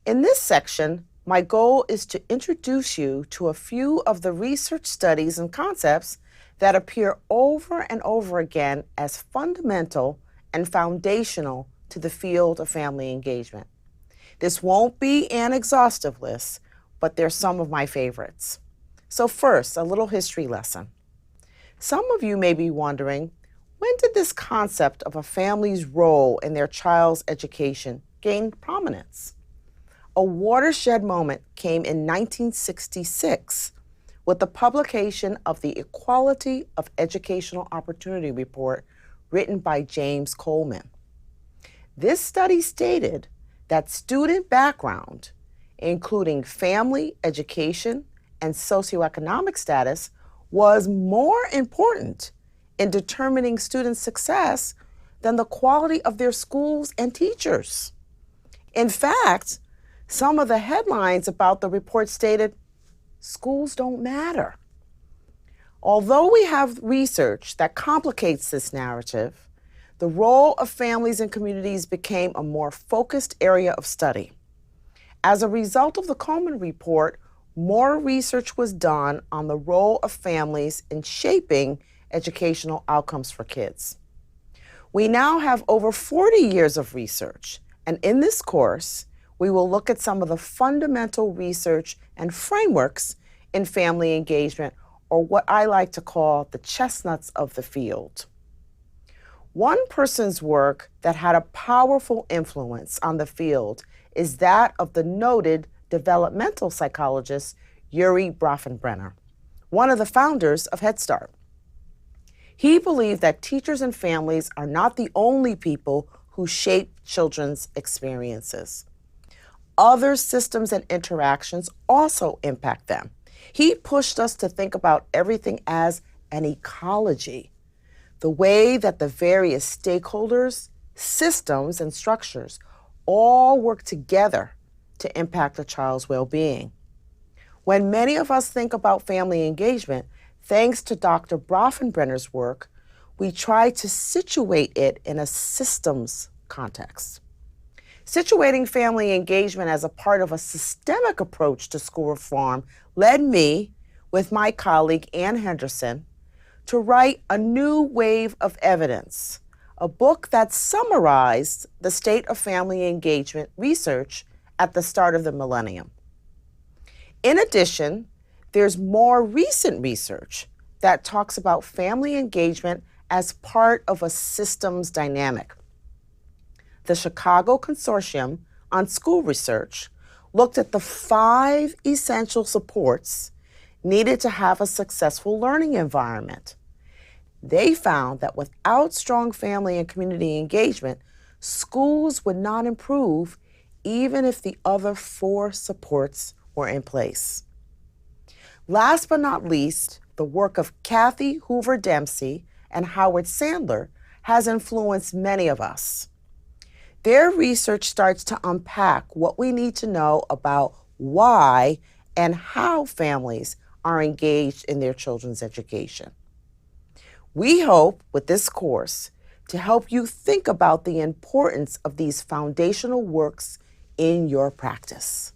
In this section, my goal is to introduce you to a few of the research studies and concepts that appear over and over again as fundamental and foundational to the field of family engagement. This won't be an exhaustive list, but they're some of my favorites. So first, a little history lesson. Some of you may be wondering, when did this concept of a family's role in their child's education gain prominence? A watershed moment came in 1966 with the publication of the Equality of Educational Opportunity Report written by James Coleman. This study stated that student background, including family, education, and socioeconomic status, was more important in determining student success than the quality of their schools and teachers. In fact, some of the headlines about the report stated, "Schools don't matter." Although we have research that complicates this narrative, the role of families and communities became a more focused area of study. As a result of the Coleman report, more research was done on the role of families in shaping educational outcomes for kids. We now have over 40 years of research, and in this course, we will look at some of the fundamental research and frameworks in family engagement, or what I like to call the chestnuts of the field. One person's work that had a powerful influence on the field is that of the noted developmental psychologist Urie Bronfenbrenner, one of the founders of Head Start. He believed that teachers and families are not the only people who shape children's experiences. Other systems and interactions also impact them. He pushed us to think about everything as an ecology, the way that the various stakeholders, systems, and structures all work together to impact a child's well-being. When many of us think about family engagement, thanks to Dr. Bronfenbrenner's work, we try to situate it in a systems context. Situating family engagement as a part of a systemic approach to school reform led me, with my colleague Ann Henderson, to write A New Wave of Evidence, a book that summarized the state of family engagement research at the start of the millennium. In addition, there's more recent research that talks about family engagement as part of a systems dynamic. The Chicago Consortium on School Research looked at the 5 essential supports needed to have a successful learning environment. They found that without strong family and community engagement, schools would not improve even if the other 4 supports were in place. Last but not least, the work of Kathy Hoover Dempsey and Howard Sandler has influenced many of us. Their research starts to unpack what we need to know about why and how families are engaged in their children's education. We hope with this course to help you think about the importance of these foundational works in your practice.